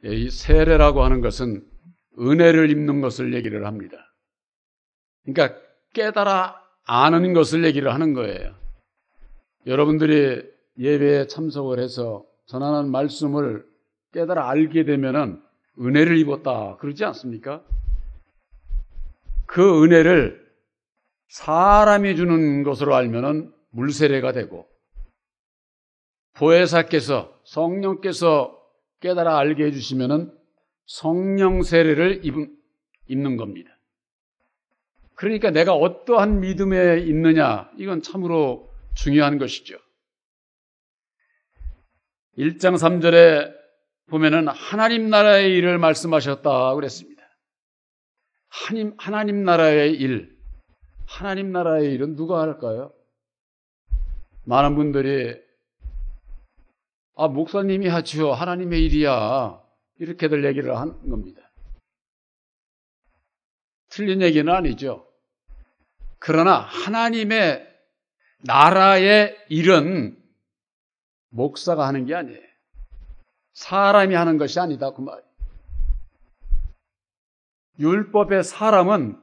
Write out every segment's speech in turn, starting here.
이 세례라고 하는 것은 은혜를 입는 것을 얘기를 합니다. 그러니까 깨달아 아는 것을 얘기를 하는 거예요. 여러분들이 예배에 참석을 해서 전하는 말씀을 깨달아 알게 되면은 은혜를 입었다 그러지 않습니까? 그 은혜를 사람이 주는 것으로 알면은 물세례가 되고, 보혜사께서 성령께서 깨달아 알게 해주시면은 성령 세례를 입는 겁니다. 그러니까 내가 어떠한 믿음에 있느냐, 이건 참으로 중요한 것이죠. 1장 3절에 보면은 하나님 나라의 일을 말씀하셨다 그랬습니다. 하나님 나라의 일, 하나님 나라의 일은 누가 할까요? 많은 분들이 목사님이 하지요, 하나님의 일이야, 이렇게들 얘기를 하는 겁니다. 틀린 얘기는 아니죠. 그러나 하나님의 나라의 일은 목사가 하는 게 아니에요. 사람이 하는 것이 아니다 그 말이에요. 율법의 사람은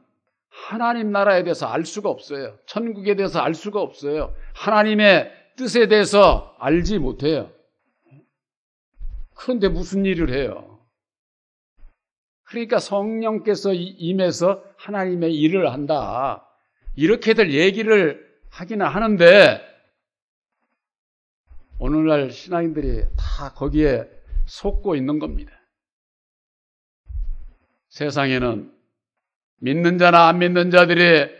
하나님 나라에 대해서 알 수가 없어요. 천국에 대해서 알 수가 없어요. 하나님의 뜻에 대해서 알지 못해요. 그런데 무슨 일을 해요? 그러니까 성령께서 임해서 하나님의 일을 한다, 이렇게들 얘기를 하기는 하는데, 오늘날 신앙인들이 다 거기에 속고 있는 겁니다. 세상에는 믿는 자나 안 믿는 자들이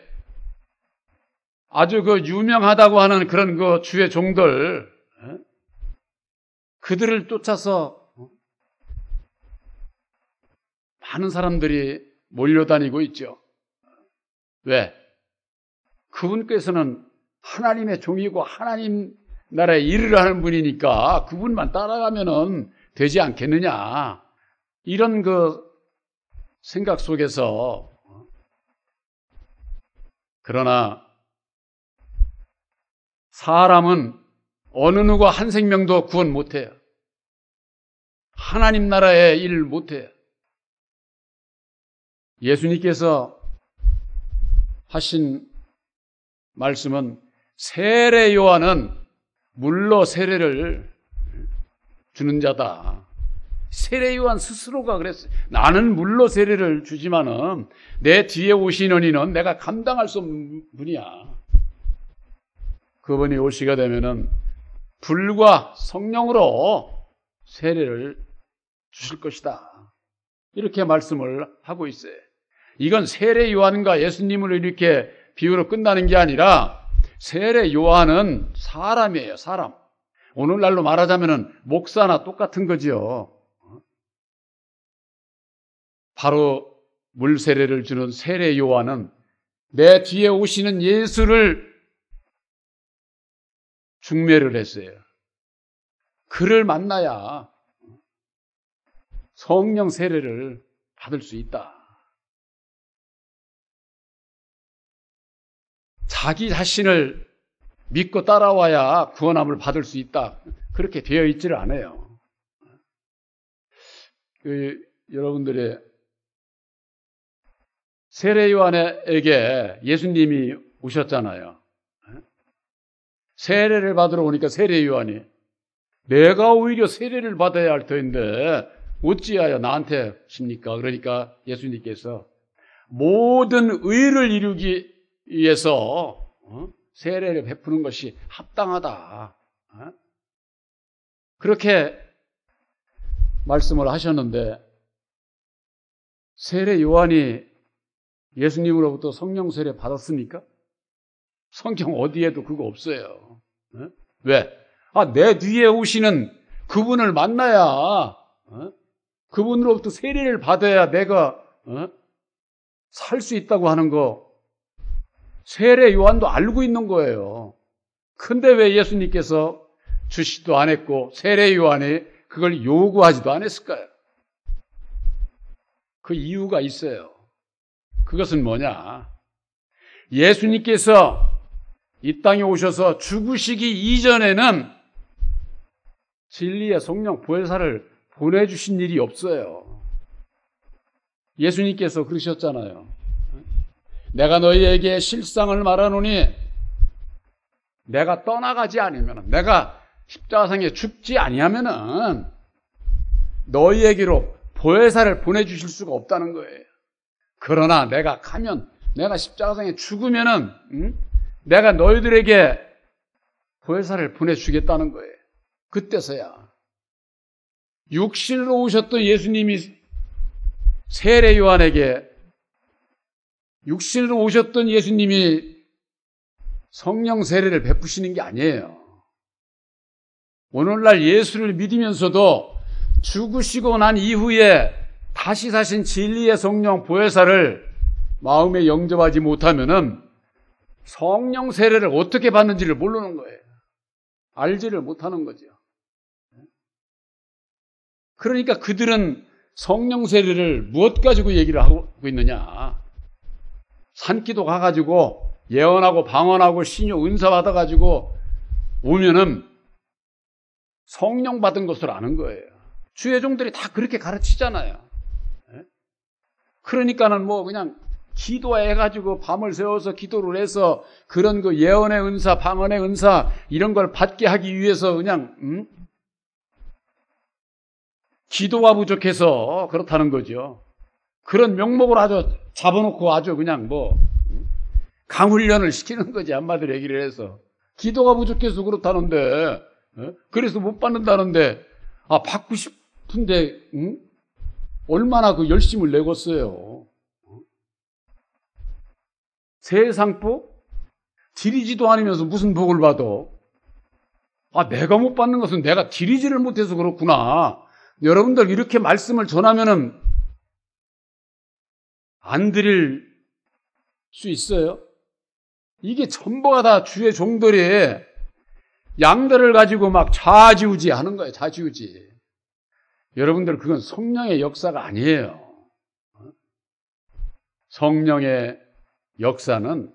아주 유명하다고 하는 그런 주의 종들, 그들을 쫓아서 많은 사람들이 몰려다니고 있죠. 왜? 그분께서는 하나님의 종이고 하나님 나라의 일을 하는 분이니까 그분만 따라가면은 되지 않겠느냐, 이런 생각 속에서. 그러나 사람은 어느 누가 한 생명도 구원 못해요. 하나님 나라의 일 못해요. 예수님께서 하신 말씀은 세례 요한은 물로 세례를 주는 자다. 세례 요한 스스로가 그랬어요. 나는 물로 세례를 주지만은 내 뒤에 오시는 이는 내가 감당할 수 없는 분이야. 그분이 올 시가 되면은 불과 성령으로 세례를 주실 것이다, 이렇게 말씀을 하고 있어요. 이건 세례 요한과 예수님을 이렇게 비유로 끝나는 게 아니라, 세례 요한은 사람이에요, 사람. 오늘날로 말하자면은 목사나 똑같은 거지요. 바로 물 세례를 주는 세례 요한은 내 뒤에 오시는 예수를 중매를 했어요. 그를 만나야 성령 세례를 받을 수 있다. 자기 자신을 믿고 따라와야 구원함을 받을 수 있다, 그렇게 되어 있지를 않아요. 여러분들의 세례 요한에게 예수님이 오셨잖아요. 세례를 받으러 오니까 세례 요한이 내가 오히려 세례를 받아야 할 터인데 어찌하여 나한테 십니까? 그러니까 예수님께서 모든 의를 이루기 위해서 세례를 베푸는 것이 합당하다, 그렇게 말씀을 하셨는데, 세례 요한이 예수님으로부터 성령 세례 받았습니까? 성경 어디에도 그거 없어요. 왜? 내 뒤에 오시는 그분을 만나야, 그분으로부터 세례를 받아야 내가 살 수 있다고 하는 거 세례 요한도 알고 있는 거예요. 근데 왜 예수님께서 주시도 안 했고 세례 요한이 그걸 요구하지도 않았을까요? 그 이유가 있어요. 그것은 뭐냐? 예수님께서 이 땅에 오셔서 죽으시기 이전에는 진리의 성령 보혜사를 보내주신 일이 없어요. 예수님께서 그러셨잖아요. 내가 너희에게 실상을 말하노니 내가 떠나가지 않으면, 내가 십자가상에 죽지 아니하면은 너희에게로 보혜사를 보내주실 수가 없다는 거예요. 그러나 내가 가면, 내가 십자가상에 죽으면은 내가 너희들에게 보혜사를 보내주겠다는 거예요. 그때서야 육신으로 오셨던 예수님이 세례 요한에게, 육신으로 오셨던 예수님이 성령 세례를 베푸시는 게 아니에요. 오늘날 예수를 믿으면서도 죽으시고 난 이후에 다시 사신 진리의 성령 보혜사를 마음에 영접하지 못하면은 성령 세례를 어떻게 받는지를 모르는 거예요. 알지를 못하는 거죠. 그러니까 그들은 성령 세례를 무엇 가지고 얘기를 하고 있느냐? 산기도 가가지고 예언하고 방언하고 신유 은사 받아가지고 오면은 성령 받은 것을 아는 거예요. 주의 종들이 다 그렇게 가르치잖아요. 그러니까는 뭐 그냥 기도해가지고 밤을 새워서 기도를 해서 그런 그 예언의 은사, 방언의 은사 이런 걸 받게 하기 위해서 그냥 기도가 부족해서 그렇다는 거죠. 그런 명목을 아주 잡아놓고 아주 그냥 뭐 강훈련을 시키는 거지, 한마디로 얘기를 해서. 기도가 부족해서 그렇다는데, 그래서 못 받는다는데, 받고 싶은데 얼마나 그 열심을 내겠어요. 세상 복? 드리지도 않으면서 무슨 복을 받아? 내가 못 받는 것은 내가 드리지를 못해서 그렇구나. 여러분들 이렇게 말씀을 전하면은 안 드릴 수 있어요? 이게 전부가 다 주의 종들이 양들을 가지고 막 좌지우지 하는 거예요. 좌지우지. 여러분들 그건 성령의 역사가 아니에요. 성령의 역사는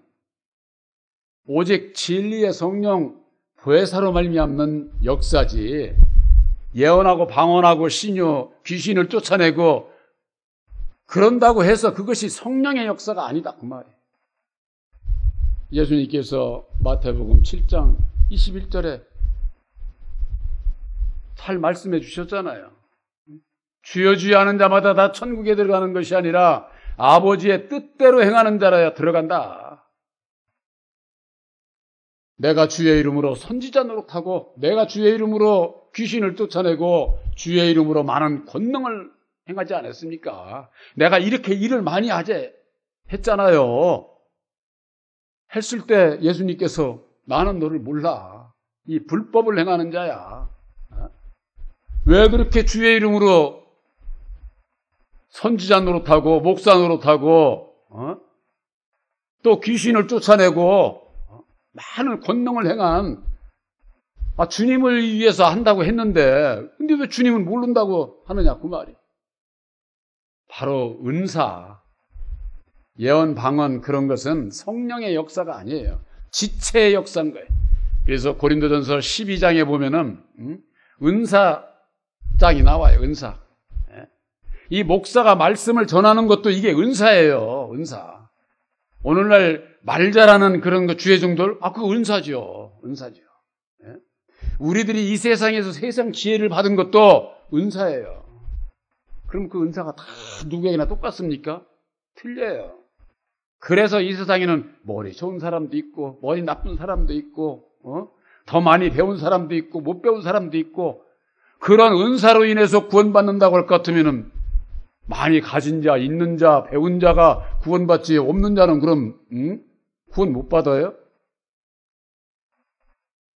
오직 진리의 성령 보혜사로 말미암는 역사지, 예언하고 방언하고 신유 귀신을 쫓아내고 그런다고 해서 그것이 성령의 역사가 아니다 그 말이에요. 예수님께서 마태복음 7장 21절에 잘 말씀해 주셨잖아요. 주여 주여 하는 자마다 다 천국에 들어가는 것이 아니라 아버지의 뜻대로 행하는 자라야 들어간다. 내가 주의 이름으로 선지자 노릇하고 내가 주의 이름으로 귀신을 쫓아내고 주의 이름으로 많은 권능을 행하지 않았습니까? 내가 이렇게 일을 많이 하지 했잖아요. 했을 때 예수님께서 나는 너를 몰라. 이 불법을 행하는 자야. 왜 그렇게 주의 이름으로 선지자 노릇하고 목사 노릇하고 또 귀신을 쫓아내고 많은 권능을 행한 주님을 위해서 한다고 했는데 근데 왜 주님은 모른다고 하느냐 그 말이. 바로 은사, 예언, 방언 그런 것은 성령의 역사가 아니에요. 지체의 역사인 거예요. 그래서 고린도전서 12장에 보면은 은사장이 나와요. 은사. 이 목사가 말씀을 전하는 것도 이게 은사예요. 은사. 오늘날 말 잘하는 그런 거 주의 종들, 그거 은사죠. 은사죠. 우리들이 이 세상에서 세상 지혜를 받은 것도 은사예요. 그럼 그 은사가 다 누구에게나 똑같습니까? 틀려요. 그래서 이 세상에는 머리 좋은 사람도 있고 머리 나쁜 사람도 있고 더 많이 배운 사람도 있고 못 배운 사람도 있고 그런 은사로 인해서 구원받는다고 할 것 같으면은 많이 가진 자, 있는 자, 배운 자가 구원받지 없는 자는 그럼 구원 못 받아요?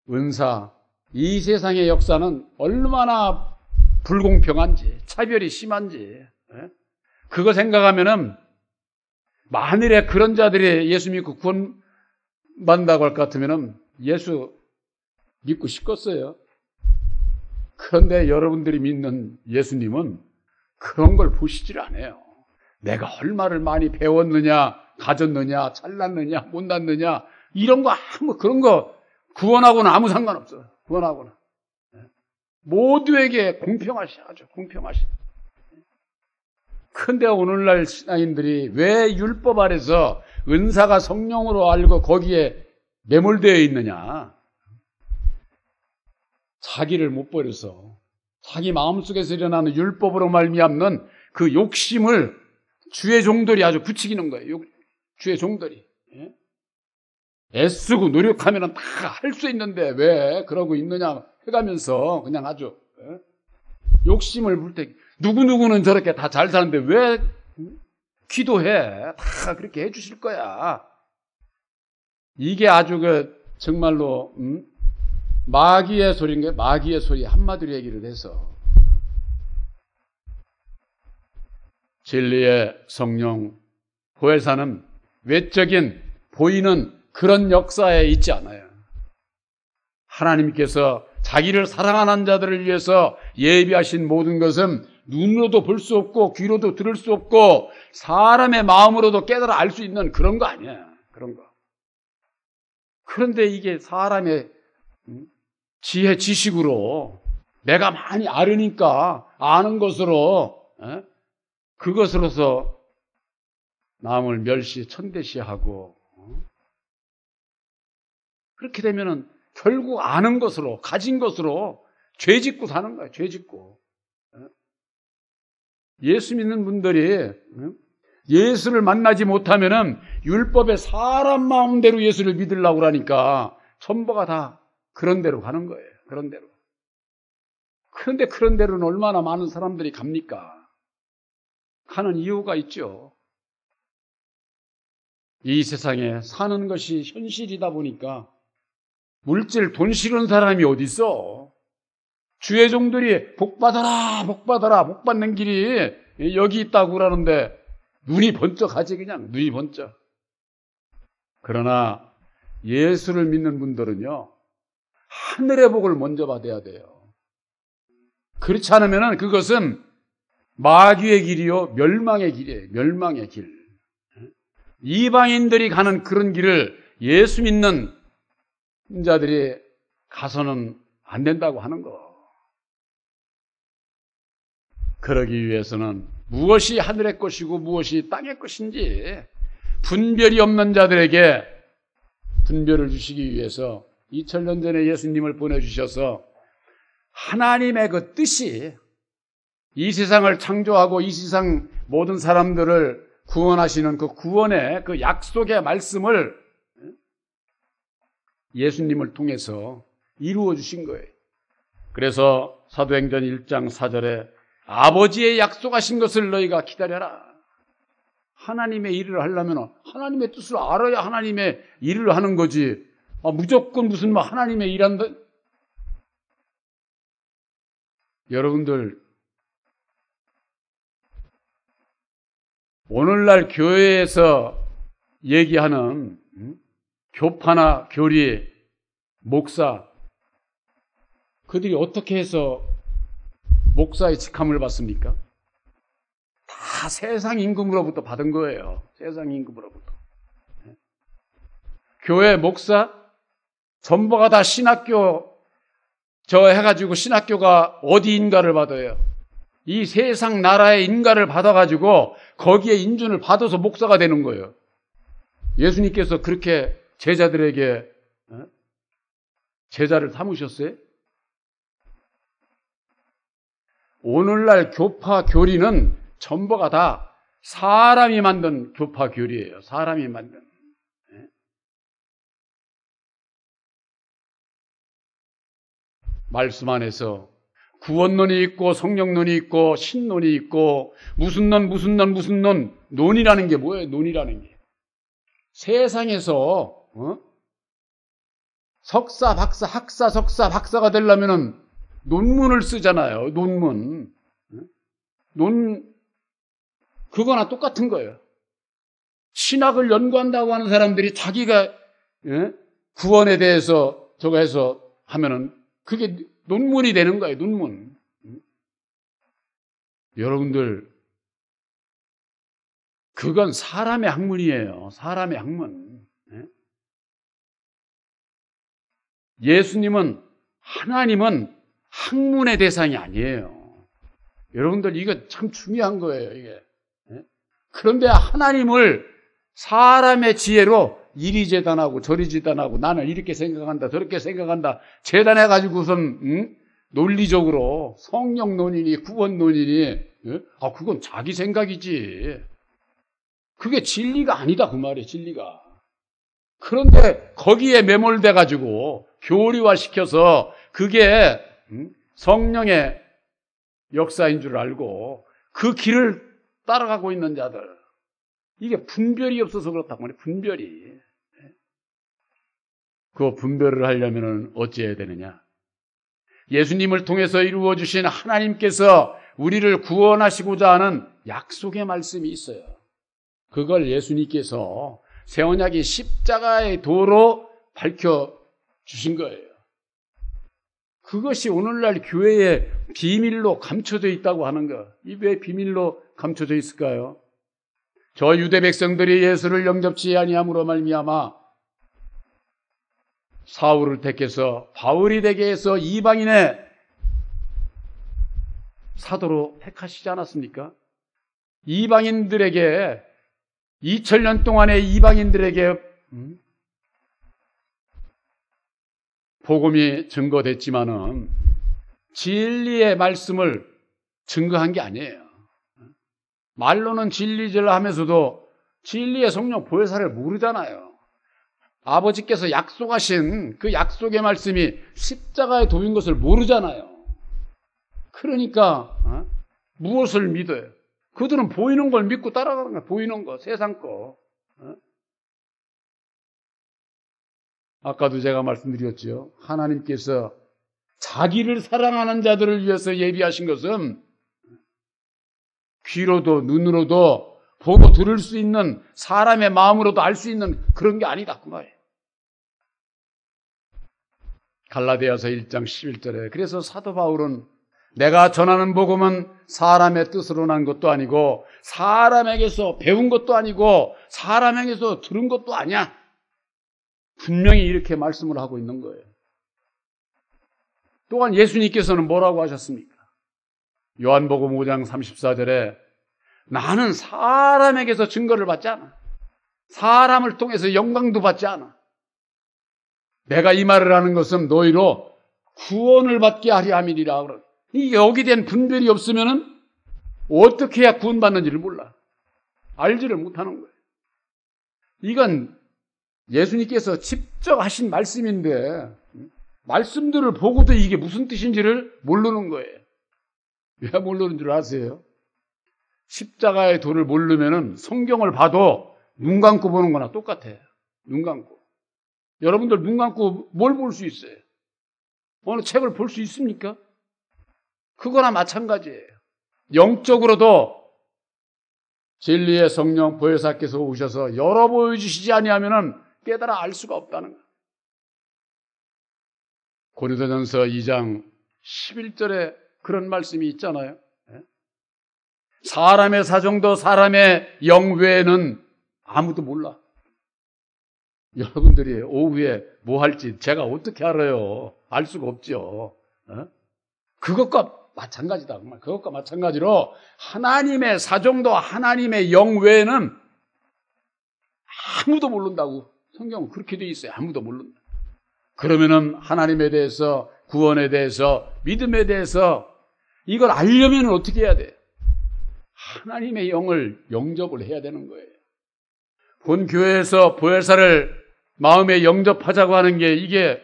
은사, 이 세상의 역사는 얼마나 불공평한지, 차별이 심한지 그거 생각하면은 만일에 그런 자들이 예수 믿고 구원받는다고 할 것 같으면은 예수 믿고 싶겠어요? 그런데 여러분들이 믿는 예수님은 그런 걸 보시질 않아요. 내가 얼마를 많이 배웠느냐, 가졌느냐, 잘났느냐, 못났느냐 이런 거 그런 거 구원하고는 아무 상관없어요. 구원하고는. 모두에게 공평하셔야죠. 공평하셔. 근데 오늘날 신앙인들이 왜 율법 아래서 은사가 성령으로 알고 거기에 매몰되어 있느냐? 자기를 못 버려서 자기 마음속에서 일어나는 율법으로 말미암는 그 욕심을 주의 종들이 아주 부추기는 거예요. 주의 종들이. 애쓰고 노력하면 다 할 수 있는데 왜 그러고 있느냐 해가면서 그냥 아주 욕심을 불태기. 누구누구는 저렇게 다 잘 사는데 왜 기도해? 다 그렇게 해주실 거야. 이게 아주 정말로 마귀의 소리인가요? 마귀의 소리 한마디로 얘기를 해서 진리의 성령 보혜사는 외적인 보이는 그런 역사에 있지 않아요. 하나님께서 자기를 사랑하는 자들을 위해서 예비하신 모든 것은 눈으로도 볼 수 없고 귀로도 들을 수 없고 사람의 마음으로도 깨달아 알 수 있는 그런 거 아니야. 그런 거. 그런데 이게 사람의 지혜 지식으로 내가 많이 알으니까 아는 것으로 그것으로서 남을 멸시 천대시하고 그렇게 되면은 결국 아는 것으로 가진 것으로 죄 짓고 사는 거예요. 죄 짓고. 예수 믿는 분들이 예수를 만나지 못하면은 율법의 사람 마음대로 예수를 믿으려고 그러니까 전부가 다 그런 대로 가는 거예요. 그런 대로. 그런데 그런 대로는 얼마나 많은 사람들이 갑니까? 가는 이유가 있죠. 이 세상에 사는 것이 현실이다 보니까 물질 돈 싫은 사람이 어디 있어? 주의 종들이 복 받아라, 복 받아라, 복 받는 길이 여기 있다고 그러는데 눈이 번쩍하지 그냥 눈이 번쩍. 그러나 예수를 믿는 분들은요 하늘의 복을 먼저 받아야 돼요. 그렇지 않으면 그것은 마귀의 길이요 멸망의 길이에요. 멸망의 길. 이방인들이 가는 그런 길을 예수 믿는 자들이 가서는 안 된다고 하는 거. 그러기 위해서는 무엇이 하늘의 것이고 무엇이 땅의 것인지 분별이 없는 자들에게 분별을 주시기 위해서 2000년 전에 예수님을 보내주셔서 하나님의 그 뜻이 이 세상을 창조하고 이 세상 모든 사람들을 구원하시는 그 구원의 그 약속의 말씀을 예수님을 통해서 이루어 주신 거예요. 그래서 사도행전 1장 4절에 아버지의 약속하신 것을 너희가 기다려라. 하나님의 일을 하려면 하나님의 뜻을 알아야 하나님의 일을 하는 거지. 무조건 무슨 하나님의 일한다. 여러분들 오늘날 교회에서 얘기하는 교파나 교리, 목사 그들이 어떻게 해서 목사의 직함을 받습니까? 다 세상 임금으로부터 받은 거예요. 세상 임금으로부터. 교회 목사 전부가 다 신학교 해가지고 신학교가 어디 인가를 받아요? 이 세상 나라의 인가를 받아가지고 거기에 인준을 받아서 목사가 되는 거예요. 예수님께서 그렇게 제자들에게 제자를 삼으셨어요? 오늘날 교파 교리는 전부가 다 사람이 만든 교파 교리예요. 사람이 만든. 말씀 안에서 구원론이 있고 성령론이 있고 신론이 있고 무슨 론 논이라는 게 뭐예요? 논이라는 게 세상에서 석사, 박사, 학사, 석사, 박사가 되려면은 논문을 쓰잖아요. 논문. 그거나 똑같은 거예요. 신학을 연구한다고 하는 사람들이 자기가 구원에 대해서 저거 해서 하면은 그게 논문이 되는 거예요. 논문. 여러분들 그건 사람의 학문이에요. 사람의 학문. 예수님은 하나님은 학문의 대상이 아니에요. 여러분들 이거 참 중요한 거예요, 이게. 그런데 하나님을 사람의 지혜로 이리 재단하고 저리 재단하고 나는 이렇게 생각한다 저렇게 생각한다 재단해가지고선 논리적으로 성령 논이니 구원 논이니 그건 자기 생각이지. 그게 진리가 아니다 그 말이에요. 진리가. 그런데 거기에 매몰돼 가지고 교리화시켜서 그게 성령의 역사인 줄 알고 그 길을 따라가고 있는 자들, 이게 분별이 없어서 그렇다고 말이에요. 분별이. 그 분별을 하려면 어찌해야 되느냐? 예수님을 통해서 이루어 주신 하나님께서 우리를 구원하시고자 하는 약속의 말씀이 있어요. 그걸 예수님께서 새 언약의 십자가의 도로 밝혀주신 거예요. 그것이 오늘날 교회에 비밀로 감춰져 있다고 하는 거. 이 왜 비밀로 감춰져 있을까요? 저 유대 백성들이 예수를 영접치 아니함으로 말미암아 사울을 택해서 바울이 되게 해서 이방인의 사도로 택하시지 않았습니까? 이방인들에게 2000년 동안의 이방인들에게 복음이 증거됐지만은 진리의 말씀을 증거한 게 아니에요. 말로는 진리를 하면서도 진리의 성령 보혜사를 모르잖아요. 아버지께서 약속하신 그 약속의 말씀이 십자가의 도인 것을 모르잖아요. 그러니까 무엇을 믿어요? 그들은 보이는 걸 믿고 따라가는 거야. 보이는 거, 세상 거. 아까도 제가 말씀드렸죠. 하나님께서 자기를 사랑하는 자들을 위해서 예비하신 것은 귀로도 눈으로도 보고 들을 수 있는, 사람의 마음으로도 알 수 있는 그런 게 아니다 그 말이에요. 갈라디아서 1장 11절에 그래서 사도 바울은 내가 전하는 복음은 사람의 뜻으로 난 것도 아니고 사람에게서 배운 것도 아니고 사람에게서 들은 것도 아니야. 분명히 이렇게 말씀을 하고 있는 거예요. 또한 예수님께서는 뭐라고 하셨습니까? 요한복음 5장 34절에 나는 사람에게서 증거를 받지 않아. 사람을 통해서 영광도 받지 않아. 내가 이 말을 하는 것은 너희로 구원을 받게 하려 함이니라. 이 여기 된 분별이 없으면은 어떻게 해야 구원받는지를 몰라. 알지를 못하는 거예요. 이건 예수님께서 직접 하신 말씀인데 말씀들을 보고도 이게 무슨 뜻인지를 모르는 거예요. 왜 모르는 줄 아세요? 십자가의 도를 모르면은 성경을 봐도 눈 감고 보는 거나 똑같아요. 눈 감고. 여러분들 눈 감고 뭘 볼 수 있어요? 어느 책을 볼 수 있습니까? 그거나 마찬가지예요. 영적으로도 진리의 성령 보혜사께서 오셔서 열어 보여주시지 아니하면은 깨달아 알 수가 없다는 거예요. 고린도전서 2장 11절에 그런 말씀이 있잖아요. 사람의 사정도 사람의 영 외에는 아무도 몰라. 여러분들이 오후에 뭐 할지 제가 어떻게 알아요? 알 수가 없죠. 그것과 마찬가지다. 그것과 마찬가지로 하나님의 사정도 하나님의 영 외에는 아무도 모른다고 성경은 그렇게 돼 있어요. 아무도 모른다. 그러면은 하나님에 대해서, 구원에 대해서, 믿음에 대해서 이걸 알려면 어떻게 해야 돼요? 하나님의 영을 영접을 해야 되는 거예요. 본 교회에서 보혜사를 마음에 영접하자고 하는 게 이게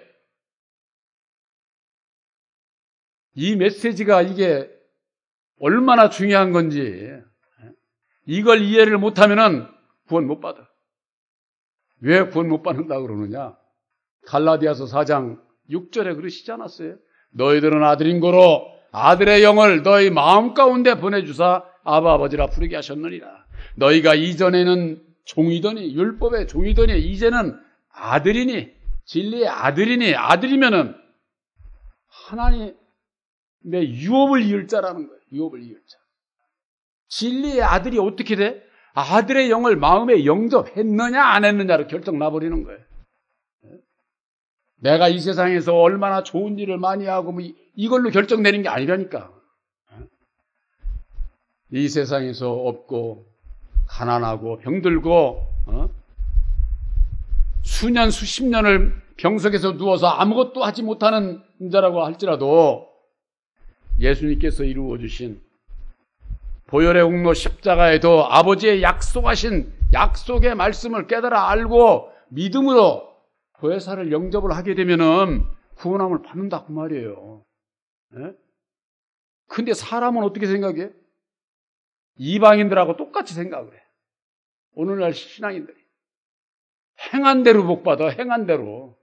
이 메시지가 이게 얼마나 중요한 건지 이걸 이해를 못하면은 구원 못 받아. 왜 구원 못 받는다고 그러느냐? 갈라디아서 4장 6절에 그러시지 않았어요? 너희들은 아들인 거로 아들의 영을 너희 마음 가운데 보내주사 아바 아버지라 부르게 하셨느니라. 너희가 이전에는 종이더니 율법의 종이더니 이제는 아들이니 진리의 아들이니 아들이면은 하나님의 유업을 이을 자라는 거예요. 유업을 이을 자. 진리의 아들이 어떻게 돼? 아들의 영을 마음에 영접했느냐 안 했느냐로 결정 나버리는 거예요. 내가 이 세상에서 얼마나 좋은 일을 많이 하고 뭐 이걸로 결정내는 게 아니라니까. 이 세상에서 없고 가난하고 병들고 수년 수십 년을 병석에서 누워서 아무것도 하지 못하는 자라고 할지라도 예수님께서 이루어 주신 보혈의 옥로 십자가에도 아버지의 약속하신 약속의 말씀을 깨달아 알고 믿음으로 보혜사를 영접을 하게 되면은 구원함을 받는다 그 말이에요. 근데 사람은 어떻게 생각해? 이방인들하고 똑같이 생각을 해. 오늘날 신앙인들이 행한 대로 복 받아. 행한 대로.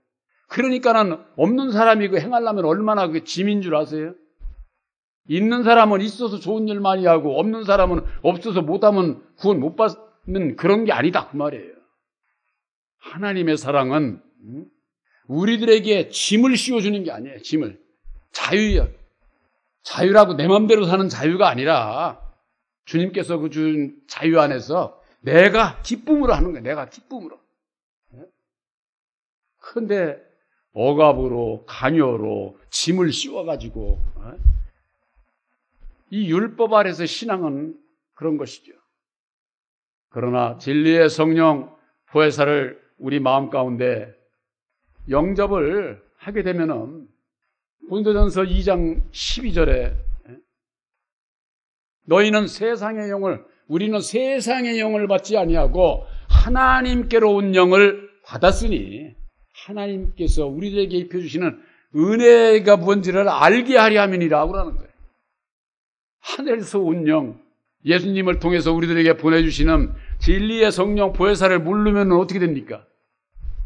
그러니까는 없는 사람이 그 행하려면 얼마나 그 짐인 줄 아세요? 있는 사람은 있어서 좋은 일 많이 하고 없는 사람은 없어서 못하면 구원 못 받는 그런 게 아니다 그 말이에요. 하나님의 사랑은 우리들에게 짐을 씌워주는 게 아니에요. 짐을. 자유예요. 자유라고 내 마음대로 사는 자유가 아니라 주님께서 그 준 자유 안에서 내가 기쁨으로 하는 거예요. 내가 기쁨으로. 그런데 억압으로 간요로 짐을 씌워가지고 이 율법 아래서 신앙은 그런 것이죠. 그러나 진리의 성령 보혜사를 우리 마음 가운데 영접을 하게 되면은 고린도전서 2장 12절에 너희는 세상의 영을 우리는 세상의 영을 받지 아니하고 하나님께로 온 영을 받았으니 하나님께서 우리들에게 입혀주시는 은혜가 뭔지를 알게 하려 함이니라 라는 거예요. 하늘에서 온 영, 예수님을 통해서 우리들에게 보내주시는 진리의 성령 보혜사를 모르면 어떻게 됩니까?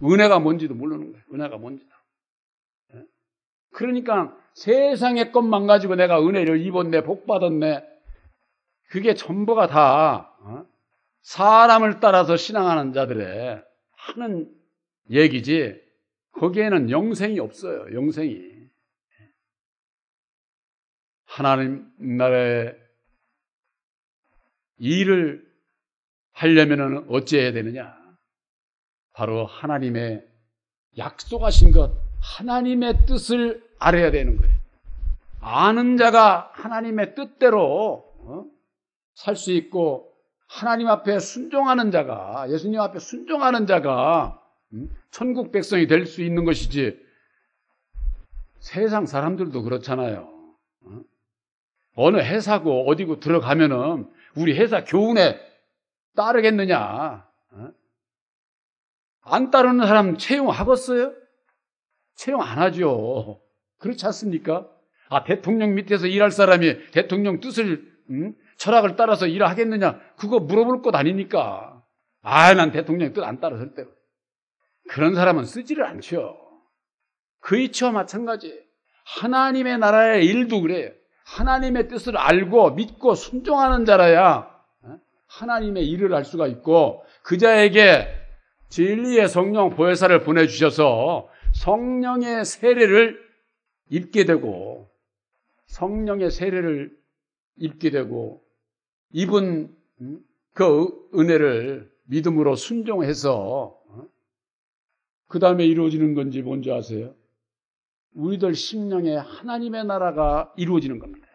은혜가 뭔지도 모르는 거예요. 은혜가 뭔지도. 그러니까 세상의 것만 가지고 내가 은혜를 입었네, 복 받았네. 그게 전부가 다 사람을 따라서 신앙하는 자들의 하는 얘기지 거기에는 영생이 없어요. 영생이. 하나님 나라의 일을 하려면 어찌해야 되느냐? 바로 하나님의 약속하신 것, 하나님의 뜻을 알아야 되는 거예요. 아는 자가 하나님의 뜻대로 살 수 있고 하나님 앞에 순종하는 자가, 예수님 앞에 순종하는 자가 천국 백성이 될 수 있는 것이지 세상 사람들도 그렇잖아요. 어느 회사고 어디고 들어가면은 우리 회사 교훈에 따르겠느냐? 안 따르는 사람 채용하겠어요? 채용 안 하죠. 그렇지 않습니까? 대통령 밑에서 일할 사람이 대통령 뜻을 철학을 따라서 일하겠느냐? 그거 물어볼 것 아니니까. 난 대통령 뜻 안 따라 절대로. 그런 사람은 쓰지를 않죠. 그 이치와 마찬가지. 하나님의 나라의 일도 그래요. 하나님의 뜻을 알고 믿고 순종하는 자라야 하나님의 일을 할 수가 있고 그 자에게 진리의 성령 보혜사를 보내주셔서 성령의 세례를 입게 되고 성령의 세례를 입게 되고 입은 그 은혜를 믿음으로 순종해서 그 다음에 이루어지는 건지 뭔지 아세요? 우리들 심령에 하나님의 나라가 이루어지는 겁니다.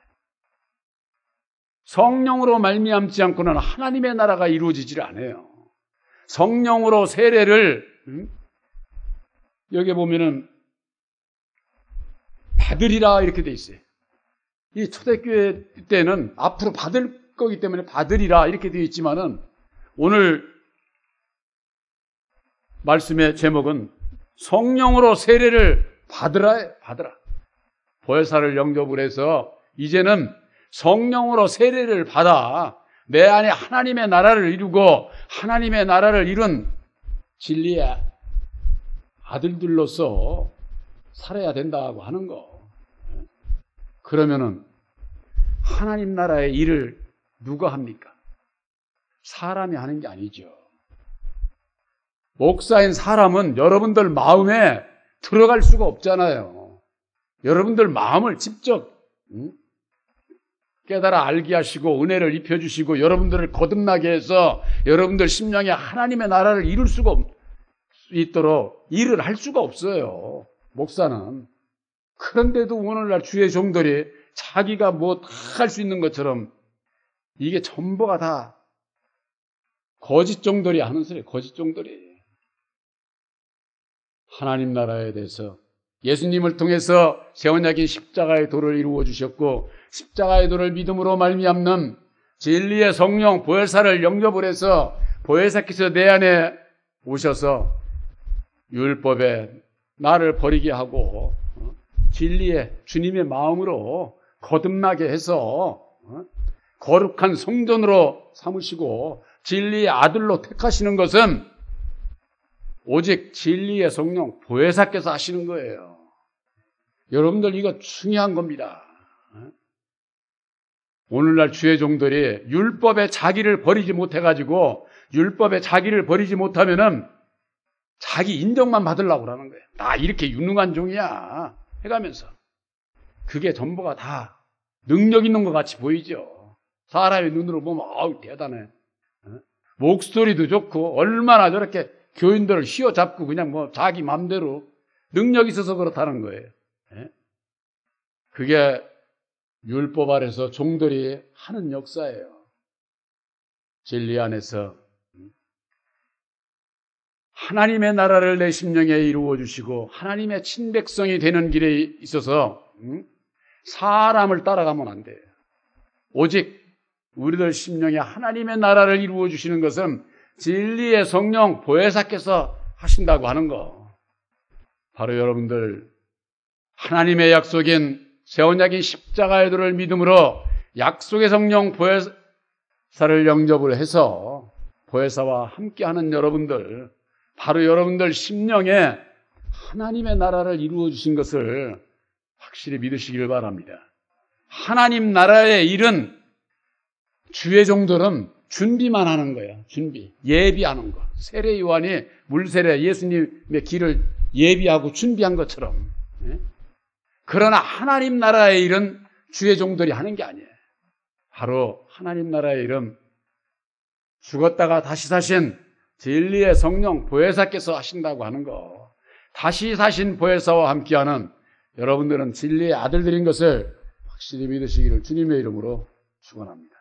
성령으로 말미암지 않고는 하나님의 나라가 이루어지질 않아요. 성령으로 세례를 여기 보면은 받으리라 이렇게 돼 있어요. 이 초대교회 때는 앞으로 받을 거기 때문에 받으리라 이렇게 되어 있지만은 오늘 말씀의 제목은 성령으로 세례를 받으라. 보혜사를 영접을 해서 이제는 성령으로 세례를 받아 내 안에 하나님의 나라를 이루고 하나님의 나라를 이룬 진리의 아들들로서 살아야 된다고 하는 거. 그러면은 하나님 나라의 일을 누가 합니까? 사람이 하는 게 아니죠. 목사인 사람은 여러분들 마음에 들어갈 수가 없잖아요. 여러분들 마음을 직접 깨달아 알게 하시고 은혜를 입혀주시고 여러분들을 거듭나게 해서 여러분들 심령에 하나님의 나라를 이룰 수가 있도록 일을 할 수가 없어요. 목사는. 그런데도 오늘날 주의 종들이 자기가 뭐 다 할 수 있는 것처럼 이게 전부가 다 거짓 종들이 하는 소리예요. 거짓 종들이. 하나님 나라에 대해서 예수님을 통해서 세원약인 십자가의 도를 이루어 주셨고 십자가의 도를 믿음으로 말미암는 진리의 성령 보혜사를 영접을 해서 보혜사께서 내 안에 오셔서 율법에 나를 버리게 하고 진리의 주님의 마음으로 거듭나게 해서 거룩한 성전으로 삼으시고 진리의 아들로 택하시는 것은 오직 진리의 성령 보혜사께서 하시는 거예요. 여러분들 이거 중요한 겁니다. 오늘날 주의 종들이 율법에 자기를 버리지 못해가지고 율법에 자기를 버리지 못하면은 자기 인정만 받으려고 그러는 거예요. 나 이렇게 유능한 종이야 해가면서 그게 전부가 다 능력 있는 것 같이 보이죠. 사람의 눈으로 보면 아우 대단해. 목소리도 좋고 얼마나 저렇게 교인들을 휘어잡고 그냥 뭐 자기 맘대로 능력이 있어서 그렇다는 거예요. 그게 율법 아래서 종들이 하는 역사예요. 진리 안에서 하나님의 나라를 내 심령에 이루어 주시고 하나님의 친백성이 되는 길에 있어서 사람을 따라가면 안 돼요. 오직 우리들 심령에 하나님의 나라를 이루어 주시는 것은 진리의 성령 보혜사께서 하신다고 하는 거. 바로 여러분들 하나님의 약속인 세언약인 십자가의 도를 믿음으로 약속의 성령 보혜사를 영접을 해서 보혜사와 함께하는 여러분들, 바로 여러분들 심령에 하나님의 나라를 이루어 주신 것을 확실히 믿으시길 바랍니다. 하나님 나라의 일은 주의 종들은 준비만 하는 거예요. 준비, 예비하는 거. 세례 요한이 물세례 예수님의 길을 예비하고 준비한 것처럼. 그러나 하나님 나라의 일은 주의 종들이 하는 게 아니에요. 바로 하나님 나라의 일은 죽었다가 다시 사신 진리의 성령 보혜사께서 하신다고 하는 거. 다시 사신 보혜사와 함께하는 여러분들은 진리의 아들들인 것을 확실히 믿으시기를 주님의 이름으로 축원합니다.